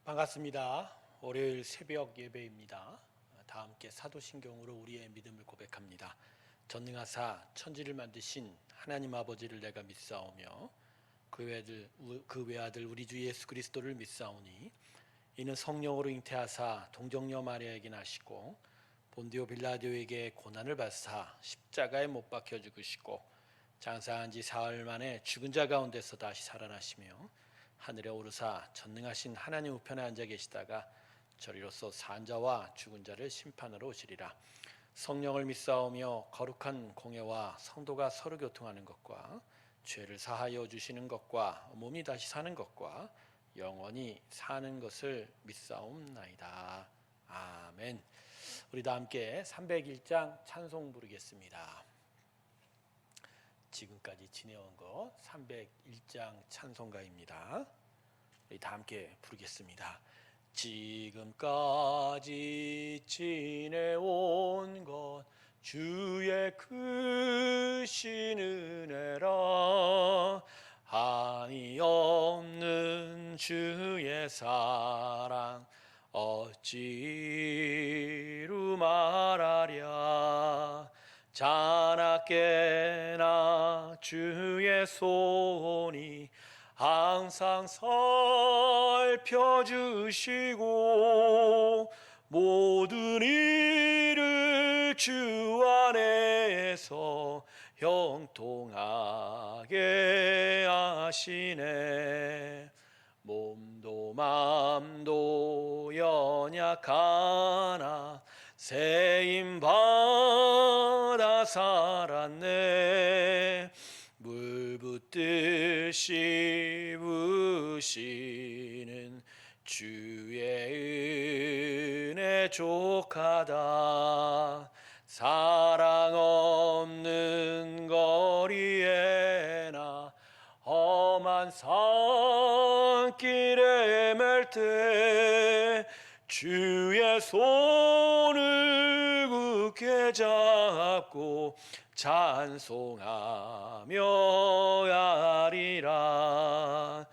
반갑습니다. 월요일 새벽 예배입니다. 다 함께 사도신경으로 우리의 믿음을 고백합니다. 전능하사 천지를 만드신 하나님 아버지를 내가 믿사오며 그 외아들 우리 주 예수 그리스도를 믿사오니 이는 성령으로 잉태하사 동정녀 마리아에게 나시고 본디오 빌라도에게 고난을 받사 십자가에 못 박혀 죽으시고 장사한 지 사흘 만에 죽은 자 가운데서 다시 살아나시며 하늘에 오르사 전능하신 하나님 우편에 앉아 계시다가 저리로서 산 자와 죽은 자를 심판하러 오시리라. 성령을 믿사오며 거룩한 공예와 성도가 서로 교통하는 것과 죄를 사하여 주시는 것과 몸이 다시 사는 것과 영원히 사는 것을 믿사옵나이다. 아멘. 우리 다 함께 301장 찬송 부르겠습니다. 지금까지 지내온 것 301장 찬송가입니다. 우리 다 함께 부르겠습니다. 지금까지 지내온 것 주의 크신 은혜라. 한이 없는 주의 사랑 어찌루 말하랴. 자나깨나 주의 손이 항상 살펴주시고 모든 일을 주 안에서 형통하게 하시네. 몸도 맘도 연약하나 세임받아 살았네. 물 붓듯이 부으시는 주의 은혜 족하다. 사랑 없는 거리에나 험한 산길에 맬 때 주의 손을 굳게 잡고 찬송하며 가리라.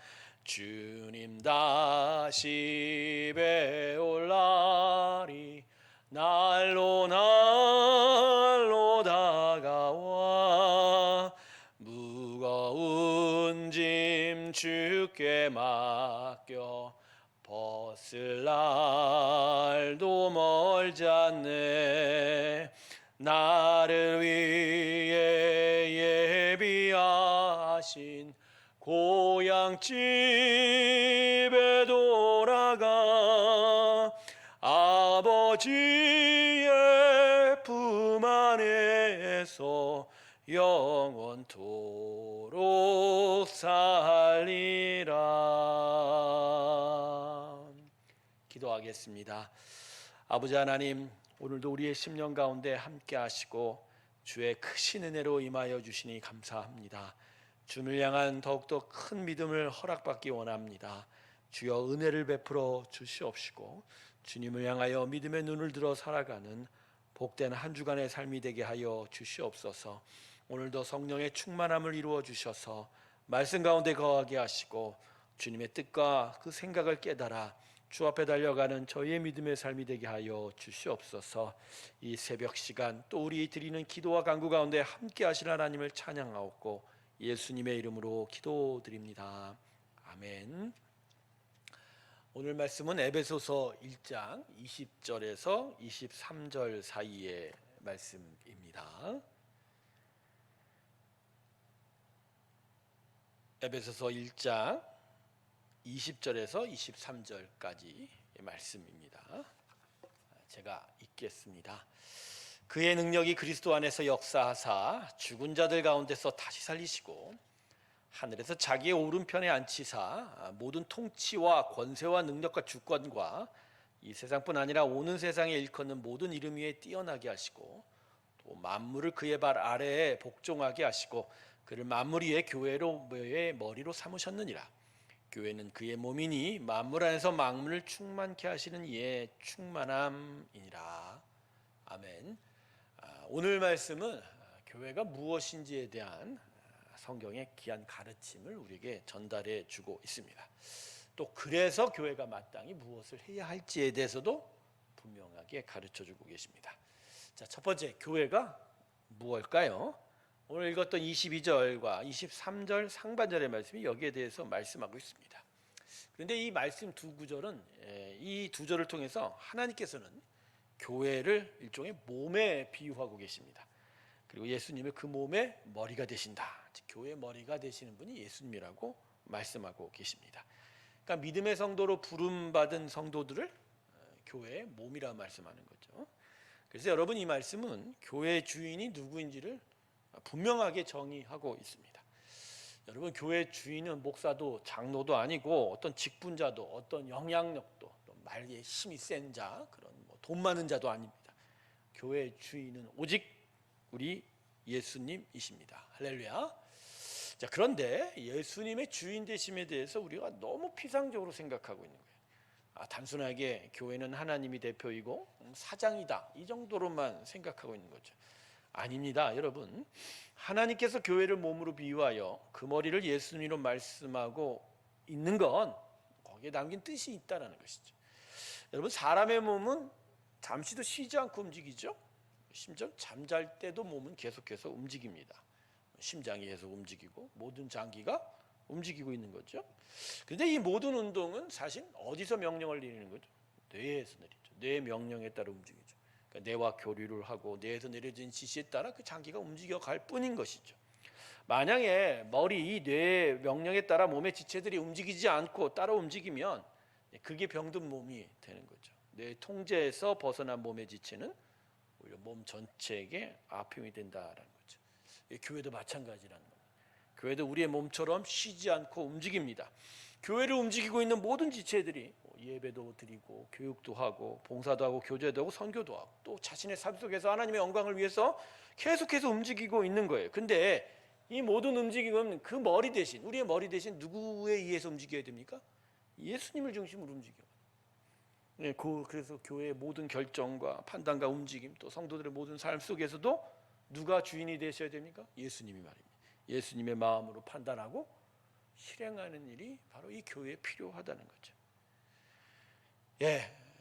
주님 다시 배올 날이 날로 다가와. 무거운 짐 주께 맡겨 벗을 날도 멀지 않네. 나를 위해 예비하신 고향 집에 돌아가 아버지의 품 안에서 영원토록 살리라. 기도하겠습니다. 아버지 하나님, 오늘도 우리의 심령 가운데 함께 하시고 주의 크신 은혜로 임하여 주시니 감사합니다. 주를 향한 더욱더 큰 믿음을 허락받기 원합니다. 주여 은혜를 베풀어 주시옵시고 주님을 향하여 믿음의 눈을 들어 살아가는 복된 한 주간의 삶이 되게 하여 주시옵소서. 오늘도 성령의 충만함을 이루어 주셔서 말씀 가운데 거하게 하시고 주님의 뜻과 그 생각을 깨달아 주 앞에 달려가는 저희의 믿음의 삶이 되게 하여 주시옵소서. 이 새벽 시간 또 우리 드리는 기도와 간구 가운데 함께 하실 하나님을 찬양하옵고 예수님의 이름으로 기도드립니다. 아멘. 오늘 말씀은 에베소서 1장 20절에서 23절 사이의 말씀입니다. 에베소서 1장 20절에서 23절까지 말씀입니다. 제가 읽겠습니다. 그의 능력이 그리스도 안에서 역사하사 죽은 자들 가운데서 다시 살리시고 하늘에서 자기의 오른편에 앉히사 모든 통치와 권세와 능력과 주권과 이 세상뿐 아니라 오는 세상에 일컫는 모든 이름 위에 뛰어나게 하시고 또 만물을 그의 발 아래에 복종하게 하시고 그를 만물 위에 교회의 머리로 삼으셨느니라. 교회는 그의 몸이니 만물 안에서 만물을 충만케 하시는 이의 충만함이니라. 아멘. 오늘 말씀은 교회가 무엇인지에 대한 성경의 귀한 가르침을 우리에게 전달해 주고 있습니다. 또 그래서 교회가 마땅히 무엇을 해야 할지에 대해서도 분명하게 가르쳐주고 계십니다. 자, 첫 번째, 교회가 무엇일까요? 오늘 읽었던 22절과 23절 상반절의 말씀이 여기에 대해서 말씀하고 있습니다. 그런데 이 말씀 두 구절은 이 두 절을 통해서 하나님께서는 교회를 일종의 몸에 비유하고 계십니다. 그리고 예수님은 그 몸의 머리가 되신다. 교회의 머리가 되시는 분이 예수님이라고 말씀하고 계십니다. 그러니까 믿음의 성도로 부름받은 성도들을 교회의 몸이라 말씀하는 거죠. 그래서 여러분, 이 말씀은 교회의 주인이 누구인지를 분명하게 정의하고 있습니다. 여러분, 교회 주인은 목사도 장로도 아니고 어떤 직분자도 어떤 영향력도 말에 힘이 센 자, 그런 돈 많은 자도 아닙니다. 교회 주인은 오직 우리 예수님이십니다. 할렐루야. 자, 그런데 예수님의 주인 되심에 대해서 우리가 너무 피상적으로 생각하고 있는 거예요. 단순하게 교회는 하나님이 대표이고 사장이다, 이 정도로만 생각하고 있는 거죠. 아닙니다, 여러분. 하나님께서 교회를 몸으로 비유하여 그 머리를 예수님으로 말씀하고 있는 건 거기에 담긴 뜻이 있다는 것이죠. 여러분, 사람의 몸은 잠시도 쉬지 않고 움직이죠. 심지어 잠잘 때도 몸은 계속해서 움직입니다. 심장이 계속 움직이고 모든 장기가 움직이고 있는 거죠. 그런데 이 모든 운동은 사실 어디서 명령을 내리는 거죠? 뇌에서 내리죠. 뇌의 명령에 따라 움직이죠. 그러니까 뇌와 교류를 하고 뇌에서 내려진 지시에 따라 그 장기가 움직여 갈 뿐인 것이죠. 만약에 머리, 이 뇌의 명령에 따라 몸의 지체들이 움직이지 않고 따라 움직이면 그게 병든 몸이 되는 거죠. 뇌 통제에서 벗어난 몸의 지체는 오히려 몸 전체에게 아픔이 된다라는 거죠. 교회도 마찬가지라는 겁니다. 교회도 우리의 몸처럼 쉬지 않고 움직입니다. 교회를 움직이고 있는 모든 지체들이 예배도 드리고 교육도 하고 봉사도 하고 교제도 하고 선교도 하고 또 자신의 삶 속에서 하나님의 영광을 위해서 계속해서 움직이고 있는 거예요. 근데 이 모든 움직임은 그 머리 대신, 우리의 머리 대신 누구에 의해서 움직여야 됩니까? 예수님을 중심으로 움직여요. 그래서 교회의 모든 결정과 판단과 움직임, 또 성도들의 모든 삶 속에서도 누가 주인이 되셔야 됩니까? 예수님이 말입니다. 예수님의 마음으로 판단하고 실행하는 일이 바로 이 교회에 필요하다는 거죠.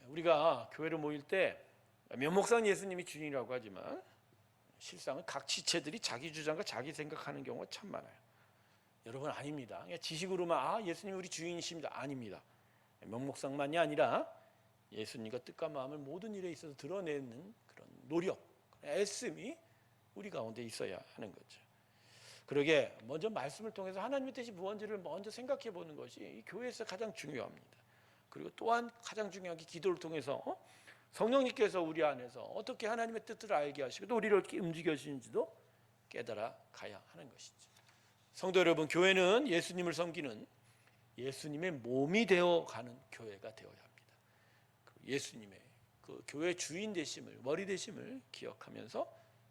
우리가 교회를 모일 때 면목상 예수님이 주인이라고 하지만 실상은 각 지체들이 자기 주장과 자기 생각하는 경우가 참 많아요. 여러분, 아닙니다. 그냥 지식으로만 예수님이 우리 주인이십니다. 아닙니다. 면목상만이 아니라 예수님과 뜻과 마음을 모든 일에 있어서 드러내는 그런 노력, 애씀이 우리 가운데 있어야 하는 거죠. 그러게 먼저 말씀을 통해서 하나님의 뜻이 무엇인지를 먼저 생각해 보는 것이 이 교회에서 가장 중요합니다. 그리고 또한 가장 중요한 게 기도를 통해서 성령님께서 우리 안에서 어떻게 하나님의 뜻을 알게 하시고 또 우리를 어떻게 움직여주시는지도 깨달아 가야 하는 것이죠. 성도 여러분, 교회는 예수님을 섬기는 예수님의 몸이 되어가는 교회가 되어야 합니다. 예수님의 그 교회 주인 되심을, 머리 되심을 기억하면서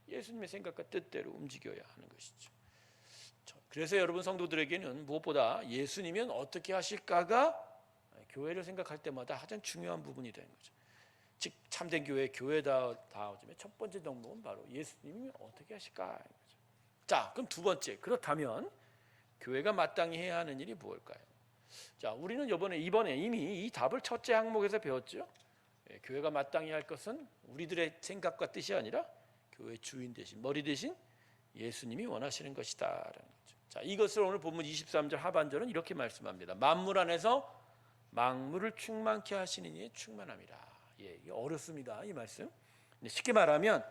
예수님의 생각과 뜻대로 움직여야 하는 것이죠. 그래서 여러분 성도들에게는 무엇보다 예수님은 어떻게 하실까가 교회를 생각할 때마다 가장 중요한 부분이 되는 거죠. 즉 참된 교회다워짐의 첫 번째 덕목은 바로 예수님이 어떻게 하실까. 자, 그럼 두 번째, 그렇다면 교회가 마땅히 해야 하는 일이 무엇일까요? 자, 우리는 이번에 이미 이 답을 첫째 항목에서 배웠죠. 교회가 마땅히 할 것은 우리들의 생각과 뜻이 아니라 교회 주인 대신, 머리 대신 예수님이 원하시는 것이다라는 거죠. 자, 이것을 오늘 본문 23절 하반절은 이렇게 말씀합니다. 만물 안에서 만물을 충만케 하시는 이의 충만함이라. 이게 어렵습니다, 이 말씀. 근데 쉽게 말하면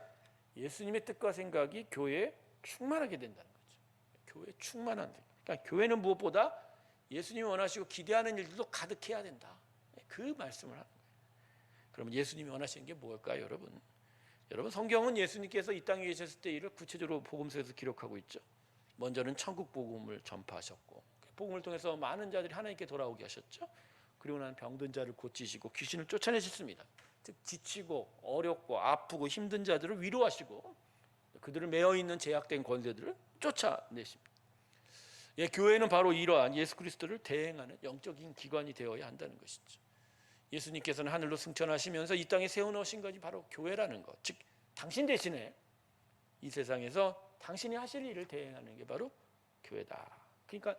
예수님의 뜻과 생각이 교회에 충만하게 된다는 거죠. 교회에 충만한. 그러니까 교회는 무엇보다 예수님이 원하시고 기대하는 일들도 가득해야 된다. 그 말씀을 하는 거예요. 그러면 예수님이 원하시는 게 뭘까요, 여러분? 여러분, 성경은 예수님께서 이 땅에 계셨을 때 일을 구체적으로 복음서에서 기록하고 있죠. 먼저는 천국 복음을 전파하셨고 복음을 통해서 많은 자들이 하나님께 돌아오게 하셨죠. 그리고 난 병든 자를 고치시고 귀신을 쫓아내셨습니다. 즉 지치고 어렵고 아프고 힘든 자들을 위로하시고 그들을 매어 있는 제약된 권세들을 쫓아내십니다. 교회는 바로 이러한 예수 그리스도를 대행하는 영적인 기관이 되어야 한다는 것이죠. 예수님께서는 하늘로 승천하시면서 이 땅에 세워놓으신 것이 바로 교회라는 것. 즉 당신 대신에 이 세상에서 당신이 하실 일을 대행하는 게 바로 교회다. 그러니까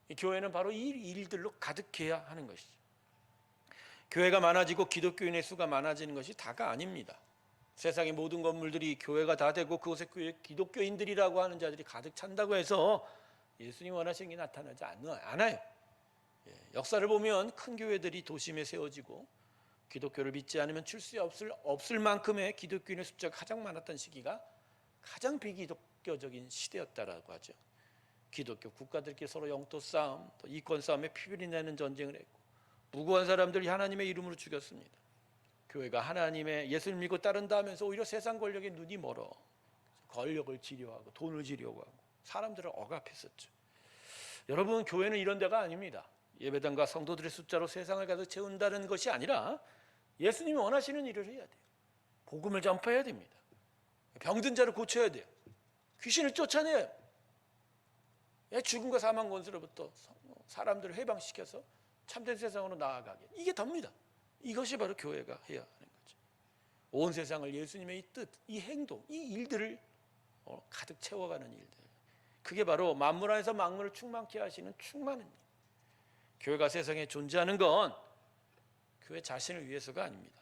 이 교회는 바로 이 일들로 가득해야 하는 것이죠. 교회가 많아지고 기독교인의 수가 많아지는 것이 다가 아닙니다. 세상의 모든 건물들이 교회가 다 되고 그곳에 기독교인들이라고 하는 자들이 가득 찬다고 해서 예수님 원하시는 게 나타나지 않아요. 역사를 보면 큰 교회들이 도심에 세워지고 기독교를 믿지 않으면 출 수 없을 만큼의 기독교인의 숫자가 가장 많았던 시기가 가장 비기독교적인 시대였다라고 하죠. 기독교 국가들끼리 서로 영토 싸움, 또 이권 싸움에 피비리 내는 전쟁을 했고 무고한 사람들이 하나님의 이름으로 죽였습니다. 교회가 하나님의 예수를 믿고 따른다 하면서 오히려 세상 권력에 눈이 멀어 권력을 지려하고 돈을 지려고 하고 사람들을 억압했었죠. 여러분, 교회는 이런 데가 아닙니다. 예배당과 성도들의 숫자로 세상을 가득 채운다는 것이 아니라 예수님이 원하시는 일을 해야 돼요. 복음을 전파해야 됩니다. 병든 자를 고쳐야 돼요. 귀신을 쫓아내요. 죽음과 사망 권세로부터 사람들을 해방시켜서 참된 세상으로 나아가게. 이게 답니다. 이것이 바로 교회가 해야 하는 거죠. 온 세상을 예수님의 이 뜻, 이 행동, 이 일들을 가득 채워가는 일들. 그게 바로 만물 안에서 만물을 충만케 하시는 충만한 일. 교회가 세상에 존재하는 건 교회 자신을 위해서가 아닙니다.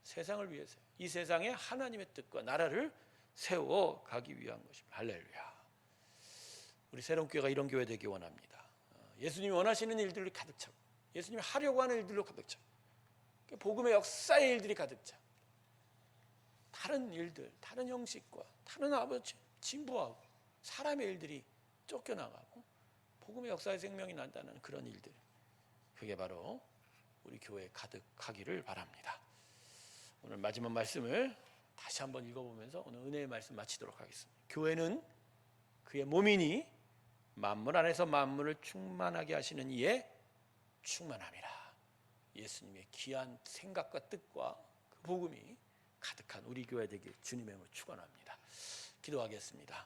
세상을 위해서요. 이 세상에 하나님의 뜻과 나라를 세워가기 위한 것입니다. 할렐루야. 우리 새로운교회가 이런 교회 되기 원합니다. 예수님이 원하시는 일들로 가득 차고 예수님이 하려고 하는 일들로 가득 차고 복음의 역사의 일들이 가득 차고 다른 일들, 다른 형식과 다른 아버지 진부하고 사람의 일들이 쫓겨나가고 복음의 역사의 생명이 난다는 그런 일들, 그게 바로 우리 교회에 가득하기를 바랍니다. 오늘 마지막 말씀을 다시 한번 읽어보면서 오늘 은혜의 말씀 마치도록 하겠습니다. 교회는 그의 몸이니 만물 안에서 만물을 충만하게 하시는 이에 충만함이라. 예수님의 귀한 생각과 뜻과 그 복음이 가득한 우리 교회 되길 주님의 이름으로 축원합니다. 기도하겠습니다.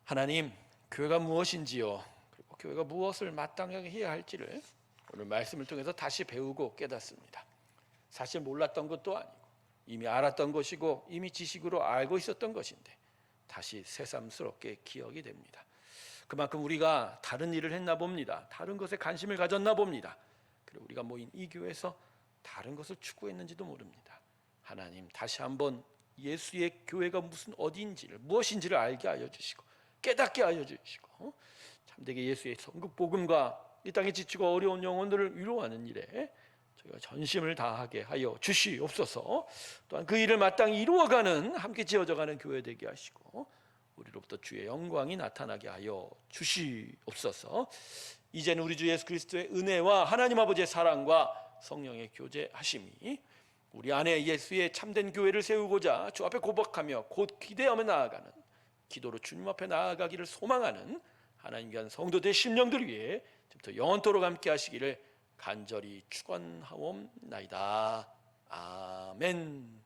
하나님, 교회가 무엇인지요, 그리고 교회가 무엇을 마땅하게 해야 할지를 오늘 말씀을 통해서 다시 배우고 깨닫습니다. 사실 몰랐던 것도 아니고 이미 알았던 것이고 이미 지식으로 알고 있었던 것인데 다시 새삼스럽게 기억이 됩니다. 그만큼 우리가 다른 일을 했나 봅니다. 다른 것에 관심을 가졌나 봅니다. 그리고 우리가 모인 이 교회에서 다른 것을 추구했는지도 모릅니다. 하나님, 다시 한번 예수의 교회가 어디인지를, 무엇인지를 알게 하여 주시고 깨닫게 하여 주시고 참되게 예수의 성국 복음과 이 땅에 지치고 어려운 영혼들을 위로하는 일에 저희가 전심을 다하게 하여 주시옵소서. 또한 그 일을 마땅히 이루어가는, 함께 지어져가는 교회 되게 하시고 우리로부터 주의 영광이 나타나게 하여 주시옵소서. 이제는 우리 주 예수 그리스도의 은혜와 하나님 아버지의 사랑과 성령의 교제하심이 우리 안에 예수의 참된 교회를 세우고자 주 앞에 고백하며 곧 기대하며 나아가는, 기도로 주님 앞에 나아가기를 소망하는 하나님 귀한 성도들의 심령들 위해 지금부터 영원토록 함께 하시기를 간절히 축원하옵나이다. 아멘.